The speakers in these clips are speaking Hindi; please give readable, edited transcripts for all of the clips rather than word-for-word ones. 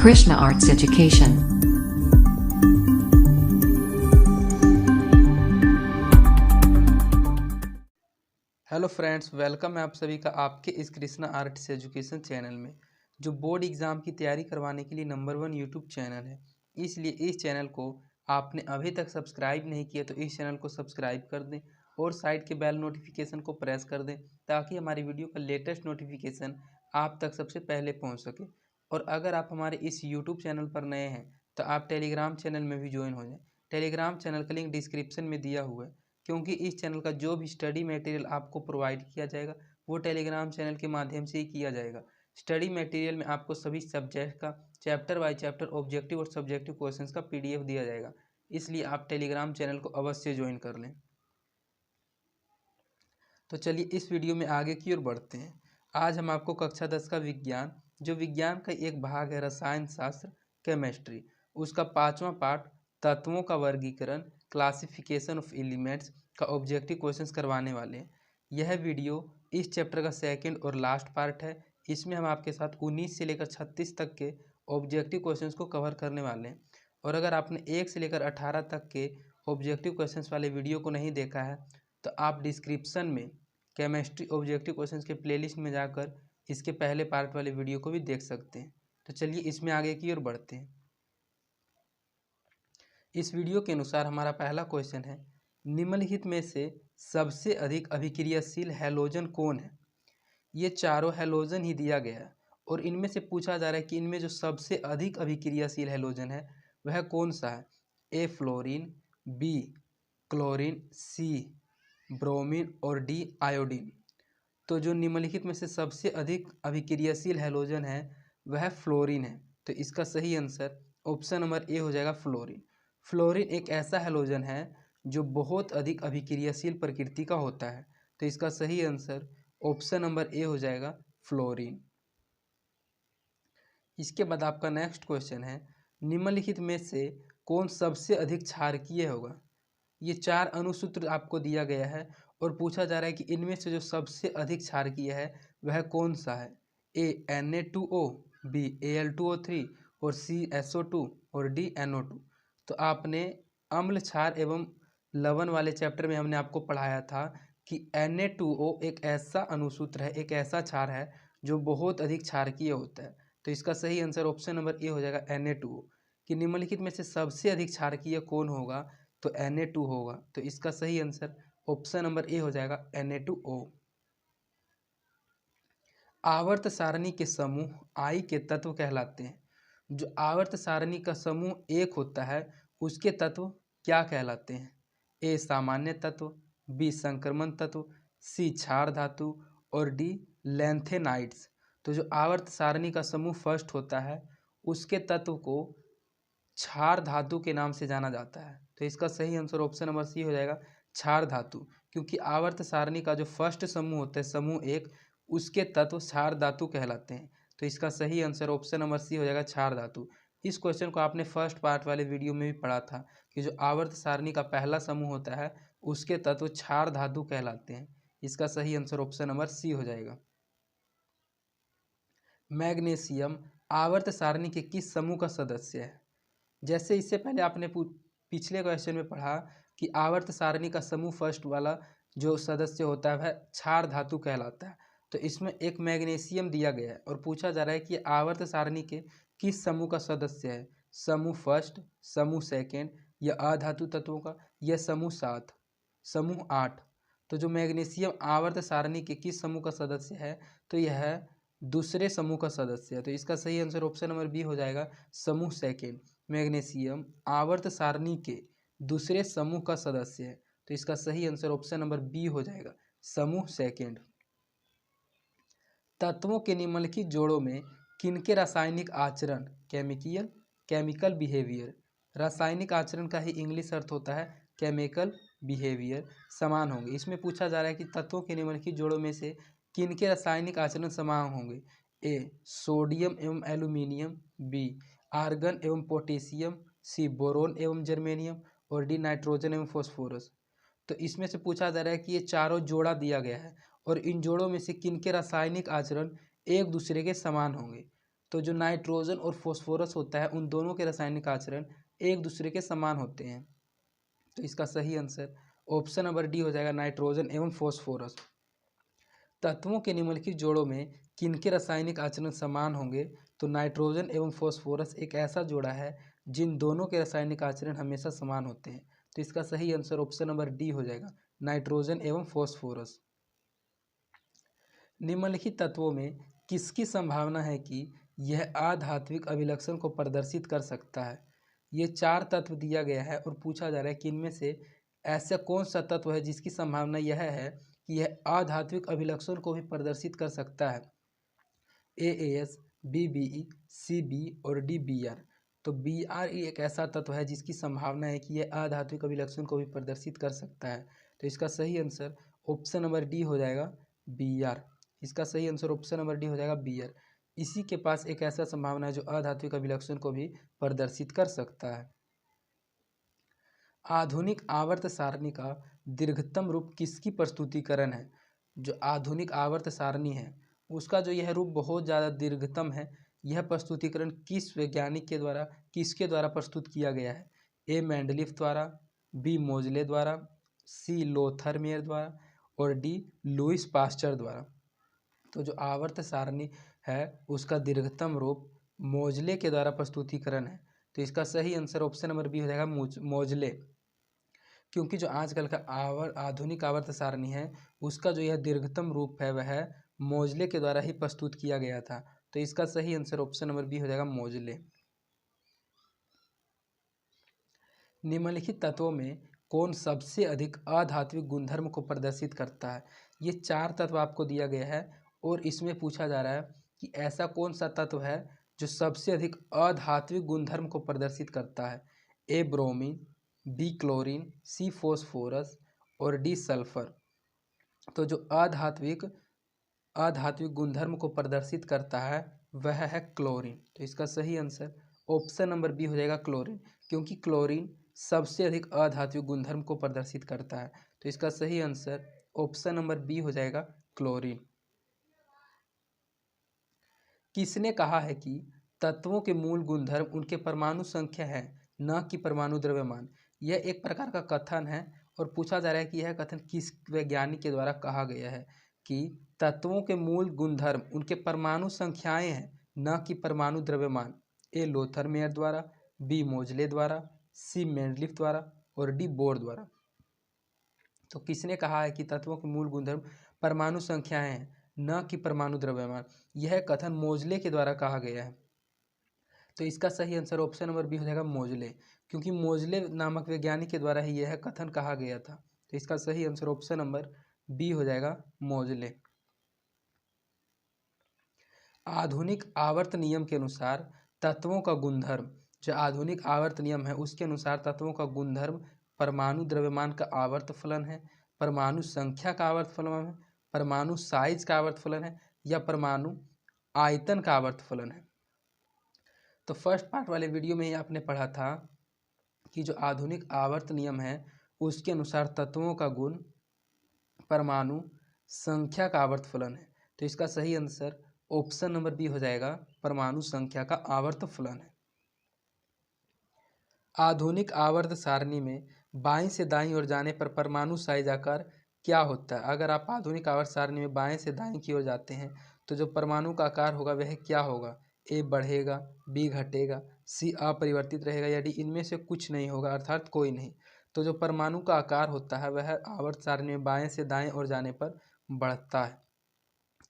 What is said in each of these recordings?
Krishna Arts Education. Hello friends, welcome है आप सभी का आपके इस कृष्णा आर्ट्स एजुकेशन चैनल में, जो बोर्ड एग्ज़ाम की तैयारी करवाने के लिए नंबर 1 यूट्यूब चैनल है। इसलिए इस चैनल को आपने अभी तक सब्सक्राइब नहीं किया तो इस चैनल को सब्सक्राइब कर दें और साइड के बेल नोटिफिकेशन को प्रेस कर दें, ताकि हमारी वीडियो का लेटेस्ट नोटिफिकेशन आप तक सबसे पहले पहुँच सके। और अगर आप हमारे इस यूट्यूब चैनल पर नए हैं तो आप टेलीग्राम चैनल में भी ज्वाइन हो जाएँ। टेलीग्राम चैनल का लिंक डिस्क्रिप्शन में दिया हुआ है, क्योंकि इस चैनल का जो भी स्टडी मटेरियल आपको प्रोवाइड किया जाएगा वो टेलीग्राम चैनल के माध्यम से ही किया जाएगा। स्टडी मटेरियल में आपको सभी सब्जेक्ट का चैप्टर बाय चैप्टर ऑब्जेक्टिव और सब्जेक्टिव क्वेश्चंस का पीडीएफ दिया जाएगा, इसलिए आप टेलीग्राम चैनल को अवश्य ज्वाइन कर लें। तो चलिए इस वीडियो में आगे की ओर बढ़ते हैं। आज हम आपको कक्षा 10 का विज्ञान, जो विज्ञान का एक भाग है रसायन शास्त्र केमिस्ट्री, उसका 5वां पार्ट तत्वों का वर्गीकरण क्लासिफिकेशन ऑफ एलिमेंट्स का ऑब्जेक्टिव क्वेश्चंस करवाने वाले हैं। यह वीडियो इस चैप्टर का सेकंड और लास्ट पार्ट है। इसमें हम आपके साथ 19 से लेकर 36 तक के ऑब्जेक्टिव क्वेश्चंस को कवर करने वाले हैं। और अगर आपने 1 से लेकर 18 तक के ऑब्जेक्टिव क्वेश्चंस वाले वीडियो को नहीं देखा है तो आप डिस्क्रिप्शन में केमिस्ट्री ऑब्जेक्टिव क्वेश्चंस के प्लेलिस्ट में जाकर इसके पहले पार्ट वाले वीडियो को भी देख सकते हैं। तो चलिए इसमें आगे की ओर बढ़ते हैं। इस वीडियो के अनुसार हमारा पहला क्वेश्चन है, निम्नलिखित में से सबसे अधिक अभिक्रियाशील हैलोजन कौन है। ये चारों हैलोजन ही दिया गया है और इनमें से पूछा जा रहा है कि इनमें जो सबसे अधिक अभिक्रियाशील हैलोजन है वह कौन सा है। ए फ्लोरीन, बी क्लोरीन, सी ब्रोमीन और डी आयोडीन। तो जो निम्नलिखित में से सबसे अधिक अभिक्रियाशील हैलोजन है वह फ्लोरीन है। तो इसका सही आंसर ऑप्शन नंबर ए हो जाएगा, फ्लोरीन। फ्लोरीन एक ऐसा हैलोजन है जो बहुत अधिक अभिक्रियाशील प्रकृति का होता है। तो इसका सही आंसर ऑप्शन नंबर ए हो जाएगा, फ्लोरीन। इसके बाद आपका नेक्स्ट क्वेश्चन है, निम्नलिखित में से कौन सबसे अधिक क्षारकीय होगा। ये 4 अणुसूत्र आपको दिया गया है और पूछा जा रहा है कि इनमें से जो सबसे अधिक क्षारकीय है वह कौन सा है। ए Na2O, बी Al2O3 और सी SO2 और डी NO2। तो आपने अम्ल क्षार एवं लवण वाले चैप्टर में हमने आपको पढ़ाया था कि Na2O एक ऐसा अणुसूत्र है, एक ऐसा क्षार है जो बहुत अधिक क्षारकीय होता है। तो इसका सही आंसर ऑप्शन नंबर ए हो जाएगा, Na2O। कि निम्नलिखित में से सबसे अधिक क्षारकीय कौन होगा, तो Na2 होगा। तो इसका सही आंसर ऑप्शन नंबर ए हो जाएगा, Na2O। आवर्त सारणी के समूह I के तत्व कहलाते हैं। जो आवर्त सारणी का समूह 1 होता है उसके तत्व क्या कहलाते हैं। ए सामान्य तत्व, बी संक्रमण तत्व, सी क्षार धातु और डी लैंथेनाइड्स। तो जो आवर्त सारणी का समूह फर्स्ट होता है उसके तत्व को क्षार धातु के नाम से जाना जाता है। तो इसका सही आंसर ऑप्शन नंबर सी हो जाएगा, क्षार धातु। क्योंकि आवर्त सारणी का जो फर्स्ट समूह होता है समूह 1, उसके तत्व क्षार धातु कहलाते हैं। तो इसका सही आंसर ऑप्शन नंबर सी हो जाएगा, क्षार धातु। इस क्वेश्चन को आपने फर्स्ट पार्ट वाले वीडियो में भी पढ़ा था कि जो आवर्त सारणी का पहला समूह होता है उसके तत्व क्षार धातु कहलाते हैं। इसका सही आंसर ऑप्शन नंबर सी हो जाएगा। मैग्नीशियम आवर्त सारणी के किस समूह का सदस्य है। जैसे इससे पहले आपने पिछले क्वेश्चन में पढ़ा कि आवर्त सारणी का समूह फर्स्ट वाला जो सदस्य होता है वह क्षार धातु कहलाता है। तो इसमें एक मैग्नीशियम दिया गया है और पूछा जा रहा है कि आवर्त सारणी के किस समूह का सदस्य है। समूह फर्स्ट, समूह सेकेंड या अधातु तत्वों का, या समूह 7, समूह 8। तो जो मैग्नीशियम आवर्त सारणी के किस समूह का सदस्य है, तो यह दूसरे समूह का सदस्य है। तो इसका सही आंसर ऑप्शन नंबर बी हो जाएगा, समूह सेकेंड। मैग्नीशियम आवर्त सारणी के दूसरे समूह का सदस्य है। तो इसका सही आंसर ऑप्शन नंबर बी हो जाएगा, समूह सेकेंड। तत्वों के निम्नलिखित जोड़ों में किनके रासायनिक आचरण केमिकल बिहेवियर, रासायनिक आचरण का ही इंग्लिश अर्थ होता है केमिकल बिहेवियर, समान होंगे। इसमें पूछा जा रहा है कि तत्वों के निम्नलिखित जोड़ों में से किनके रासायनिक आचरण समान होंगे। ए सोडियम एवं एल्यूमिनियम, बी आर्गन एवं पोटेशियम, सी बोरोन एवं जर्मेनियम और डी नाइट्रोजन एवं फॉस्फोरस। तो इसमें से पूछा जा रहा है कि ये चारों जोड़ा दिया गया है और इन जोड़ों में से किनके रासायनिक आचरण एक दूसरे के समान होंगे। तो जो नाइट्रोजन और फॉस्फोरस होता है उन दोनों के रासायनिक आचरण एक दूसरे के समान होते हैं। तो इसका सही आंसर ऑप्शन नंबर डी हो जाएगा, नाइट्रोजन एवं फॉस्फोरस। तत्वों के निम्नलिखित जोड़ों में किनके रासायनिक आचरण समान होंगे? तो नाइट्रोजन एवं फॉस्फोरस एक ऐसा जोड़ा है जिन दोनों के रासायनिक आचरण हमेशा समान होते हैं। तो इसका सही आंसर ऑप्शन नंबर डी हो जाएगा, नाइट्रोजन एवं फॉस्फोरस। निम्नलिखित तत्वों में किसकी संभावना है कि यह आधात्विक अभिलक्षण को प्रदर्शित कर सकता है? ये 4 तत्व दिया गया है और पूछा जा रहा है कि इनमें से ऐसा कौन सा तत्व है जिसकी संभावना यह है कि यह आधात्विक अभिलक्षण को भी प्रदर्शित कर सकता है। AAS, BBE, CB और DBr। तो Br एक ऐसा तत्व है जिसकी संभावना है कि यह आधात्विक अभिलक्षण को भी प्रदर्शित कर सकता है। तो इसका सही आंसर ऑप्शन नंबर डी हो जाएगा, Br। इसका सही आंसर ऑप्शन नंबर डी हो जाएगा, Br। इसी के पास एक ऐसा संभावना है जो आधात्विक अभिलक्षण को भी प्रदर्शित कर सकता है। आधुनिक आवर्त सारणी का दीर्घतम रूप किसकी प्रस्तुतिकरण है? जो आधुनिक आवर्त सारणी है उसका जो यह रूप बहुत ज़्यादा दीर्घतम है, यह प्रस्तुतिकरण किस वैज्ञानिक के द्वारा, किसके द्वारा प्रस्तुत किया गया है? ए मेंडलीफ द्वारा, बी मोजले द्वारा, सी लोथरमेयर द्वारा और डी लुईस पास्चर द्वारा। तो जो आवर्त सारणी है उसका दीर्घतम रूप मोजले के द्वारा प्रस्तुतिकरण है। तो इसका सही आंसर ऑप्शन नंबर बी हो जाएगा, मोजले। क्योंकि जो आजकल का आधुनिक आवर्त सारणी है उसका जो यह दीर्घतम रूप है वह मोजले के द्वारा ही प्रस्तुत किया गया था। तो इसका सही आंसर ऑप्शन नंबर बी हो जाएगा, मोजले। निम्नलिखित तत्वों में कौन सबसे अधिक अधात्विक गुणधर्म को प्रदर्शित करता है? ये 4 तत्व आपको दिया गया है और इसमें पूछा जा रहा है कि ऐसा कौन सा तत्व है जो सबसे अधिक अधात्विक गुणधर्म को प्रदर्शित करता है? ए ब्रोमीन, बी क्लोरीन, सी फॉस्फोरस और डी सल्फर। तो जो अधात्विक गुणधर्म को प्रदर्शित करता है वह है क्लोरीन। तो इसका सही आंसर ऑप्शन नंबर बी हो जाएगा, क्लोरीन। क्योंकि क्लोरीन सबसे अधिक अधात्विक गुणधर्म को प्रदर्शित करता है। तो इसका सही आंसर ऑप्शन नंबर बी हो जाएगा, क्लोरीन। किसने कहा है कि तत्वों के मूल गुणधर्म उनके परमाणु संख्या है, न कि परमाणु द्रव्यमान? यह एक प्रकार का कथन है और पूछा जा रहा है कि यह कथन किस वैज्ञानिक के द्वारा कहा गया है कि तत्वों के मूल गुणधर्म उनके परमाणु संख्याएं हैं, न कि परमाणु द्रव्यमान? ए लोथरमेयर द्वारा, बी मोजले द्वारा, सी मेंडलीफ द्वारा और डी बोर द्वारा। तो किसने कहा है कि तत्वों के मूल गुणधर्म परमाणु संख्याएं हैं, न कि परमाणु द्रव्यमान? यह कथन मोजले के द्वारा कहा गया है। तो इसका सही आंसर ऑप्शन नंबर बी हो जाएगा, मोजले। क्योंकि मोजले नामक वैज्ञानिक के द्वारा ही यह कथन कहा गया था। तो इसका सही आंसर ऑप्शन नंबर बी हो जाएगा, मोजले। आधुनिक आवर्त नियम के अनुसार तत्वों का गुणधर्म, जो आधुनिक आवर्त नियम है उसके अनुसार तत्वों का गुणधर्म परमाणु द्रव्यमान का आवर्त फलन है, परमाणु संख्या का आवर्त फलन है, परमाणु साइज का आवर्त फलन है या परमाणु आयतन का आवर्त फलन है। तो फर्स्ट पार्ट वाले वीडियो में ही आपने पढ़ा था कि जो आधुनिक आवर्त नियम है उसके अनुसार तत्वों का गुण परमाणु संख्या का आवर्त फलन है। तो इसका सही आंसर ऑप्शन नंबर बी हो जाएगा, परमाणु संख्या का आवर्त फलन है। आधुनिक आवर्त सारणी में बाएं से दाईं ओर जाने पर परमाणु साइज आकार क्या होता है? अगर आप आधुनिक आवर्त सारणी में बाएं से दाईं की ओर जाते हैं तो जो परमाणु का आकार होगा वह क्या होगा? ए बढ़ेगा, बी घटेगा, सी अपरिवर्तित रहेगा या डी इनमें से कुछ नहीं होगा, अर्थात कोई नहीं। तो जो परमाणु का आकार होता है वह आवर्त सारणी में बाएं से दाएं ओर जाने पर बढ़ता है।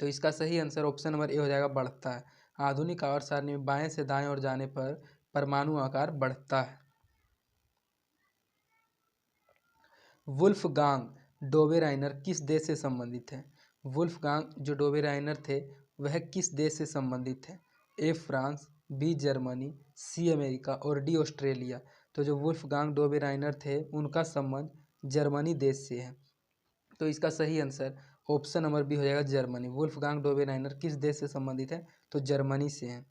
तो इसका सही आंसर ऑप्शन नंबर ए हो जाएगा, बढ़ता है। आधुनिक आवर्त सारणी में बाएं से दाएं ओर जाने पर परमाणु आकार बढ़ता है। वुल्फगांग डोबेराइनर किस देश से संबंधित है? वुल्फगांग जो डोबेराइनर थे वह किस देश से संबंधित है? A France, B Germany, C America और डी ऑस्ट्रेलिया। तो जो वुल्फगांग डोबेराइनर थे उनका संबंध जर्मनी देश से है। तो इसका सही आंसर ऑप्शन नंबर बी हो जाएगा, जर्मनी। वुल्फगांग डोबेराइनर किस देश से संबंधित है? तो जर्मनी से है।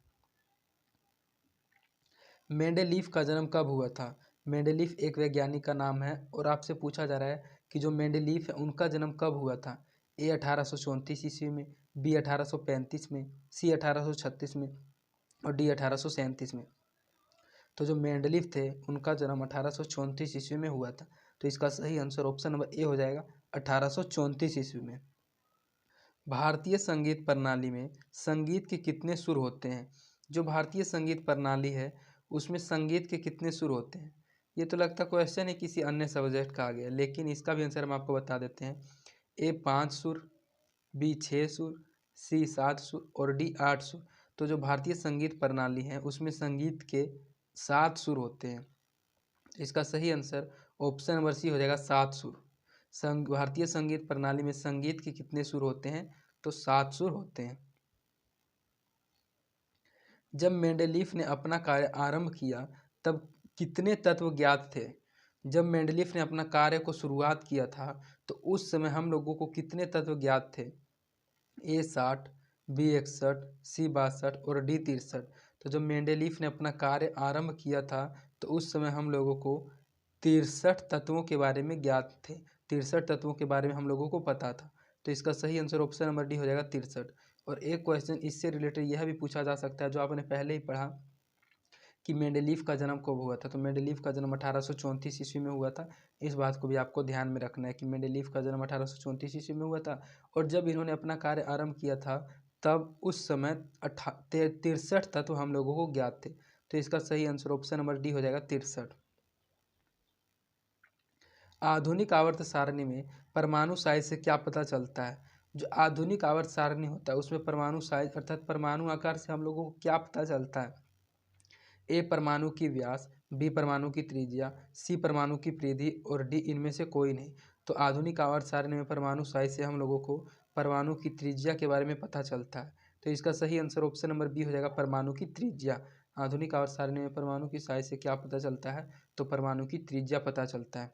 मेंडेलीफ का जन्म कब हुआ था? मेंडेलीफ एक वैज्ञानिक का नाम है और आपसे पूछा जा रहा है कि जो मेंडेलीफ है उनका जन्म कब हुआ था? ए 1834 ईस्वी में, बी 1835 में, सी 1836 में और डी 1837 में। तो जो मेंडलीव थे उनका जन्म 1834 ईस्वी में हुआ था। तो इसका सही आंसर ऑप्शन नंबर ए हो जाएगा 1834 ईस्वी में। भारतीय संगीत प्रणाली में संगीत के कितने सुर होते हैं? जो भारतीय संगीत प्रणाली है उसमें संगीत के कितने सुर होते हैं? ये तो लगता क्वेश्चन है किसी अन्य सब्जेक्ट का आ गया, लेकिन इसका भी आंसर हम आपको बता देते हैं। ए 5 सुर, बी 6 सुर, सी 7 सुर और डी 8 सुर। तो जो भारतीय संगीत प्रणाली है उसमें संगीत के 7 सुर होते हैं। इसका सही आंसर ऑप्शन नंबर सी हो जाएगा 7 सुर। भारतीय संगीत प्रणाली में संगीत के कितने सुर होते हैं? तो 7 सुर होते हैं। जब मेंडलीफ ने अपना कार्य आरंभ किया तब कितने तत्व ज्ञात थे? जब मेंडलीफ ने अपना कार्य को शुरुआत किया था तो उस समय हम लोगों को कितने तत्व ज्ञात थे? ए 60, बी 61, सी 62 और डी 63। तो जब मेंडलीफ ने अपना कार्य आरंभ किया था तो उस समय हम लोगों को 63 तत्वों के बारे में ज्ञात थे। 63 तत्वों के बारे में हम लोगों को पता था। तो इसका सही आंसर ऑप्शन नंबर डी हो जाएगा 63। और एक क्वेश्चन इससे रिलेटेड यह भी पूछा जा सकता है जो आपने पहले ही पढ़ा कि मेंडलीफ का जन्म कब हुआ था। तो मेंडलीफ का जन्म 1834 ईस्वी में हुआ था। इस बात को भी आपको ध्यान में रखना है कि मेंडलीफ का जन्म 1834 ईस्वी में हुआ था और जब इन्होंने अपना कार्य आरंभ किया था तब उस समय 63 तत्व हम लोगों को ज्ञात थे। तो इसका सही आंसर ऑप्शन नंबर डी हो जाएगा 63। आधुनिक आवर्त सारणी में परमाणु साइज से क्या पता चलता है? जो आधुनिक आवर्त सारणी होता है उसमें परमाणु साइज अर्थात परमाणु आकार से हम लोगों को क्या पता चलता है? ए परमाणु की व्यास, बी परमाणु की त्रिज्या, सी परमाणु की परिधि और डी इनमें से कोई नहीं। तो आधुनिक आवर्त सारणी में परमाणु साइज से हम लोगों को परमाणु की त्रिज्या के बारे में पता चलता है। तो इसका सही आंसर ऑप्शन नंबर बी हो जाएगा परमाणु की त्रिज्या। आधुनिक आवर्त सारणी में परमाणु की साइज से क्या पता चलता है? तो परमाणु की त्रिज्या पता चलता है।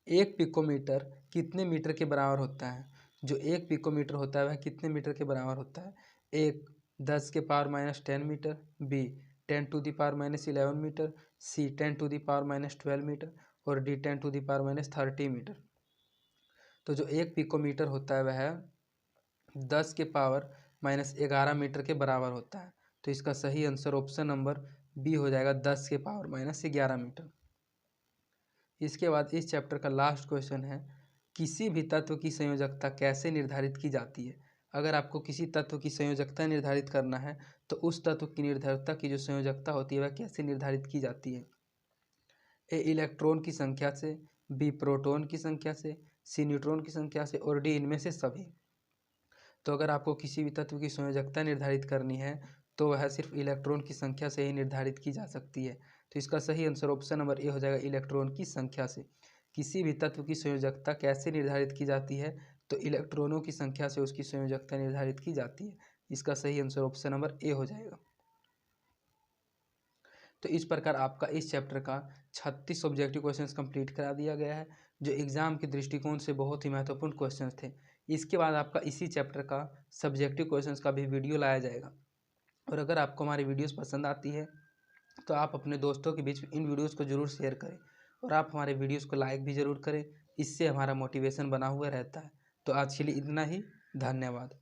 एक पिकोमीटर कितने मीटर के बराबर होता है? जो एक पिकोमीटर होता है वह कितने मीटर के बराबर होता है? एक 10 के power -10 metre, B 10 to the power -11 metre, C 10 to the power -12 metre और D 10 to the power -30 metre. तो जो एक पिकोमीटर होता है वह 10 के पावर -11 मीटर के बराबर होता है। तो इसका सही आंसर ऑप्शन नंबर बी हो जाएगा 10 के पावर -11 मीटर। इसके बाद इस चैप्टर का लास्ट क्वेश्चन है, किसी भी तत्व की संयोजकता कैसे निर्धारित की जाती है? अगर आपको किसी तत्व की संयोजकता निर्धारित करना है तो उस तत्व की निर्धारितता की जो संयोजकता होती है वह कैसे निर्धारित की जाती है? ए इलेक्ट्रॉन की संख्या से, बी प्रोटॉन की संख्या से, सी न्यूट्रॉन की संख्या से और डी इनमें से सभी। तो अगर आपको किसी भी तत्व की संयोजकता निर्धारित करनी है तो वह सिर्फ इलेक्ट्रॉन की संख्या से ही निर्धारित की जा सकती है। तो इसका सही आंसर ऑप्शन नंबर ए हो जाएगा इलेक्ट्रॉन की संख्या से। किसी भी तत्व की संयोजकता कैसे निर्धारित की जाती है? तो इलेक्ट्रॉनों की संख्या से उसकी संयोजकता निर्धारित की जाती है। इसका सही आंसर ऑप्शन नंबर ए हो जाएगा। तो इस प्रकार आपका इस चैप्टर का 36 ऑब्जेक्टिव क्वेश्चंस कंप्लीट करा दिया गया है जो एग्जाम के दृष्टिकोण से बहुत ही महत्वपूर्ण क्वेश्चंस थे। इसके बाद आपका इसी चैप्टर का सब्जेक्टिव क्वेश्चंस का भी वीडियो लाया जाएगा। और अगर आपको हमारी वीडियोस पसंद आती है तो आप अपने दोस्तों के बीच इन वीडियोस को ज़रूर शेयर करें और आप हमारे वीडियोस को लाइक भी ज़रूर करें। इससे हमारा मोटिवेशन बना हुआ रहता है। तो आज के लिए इतना ही। धन्यवाद।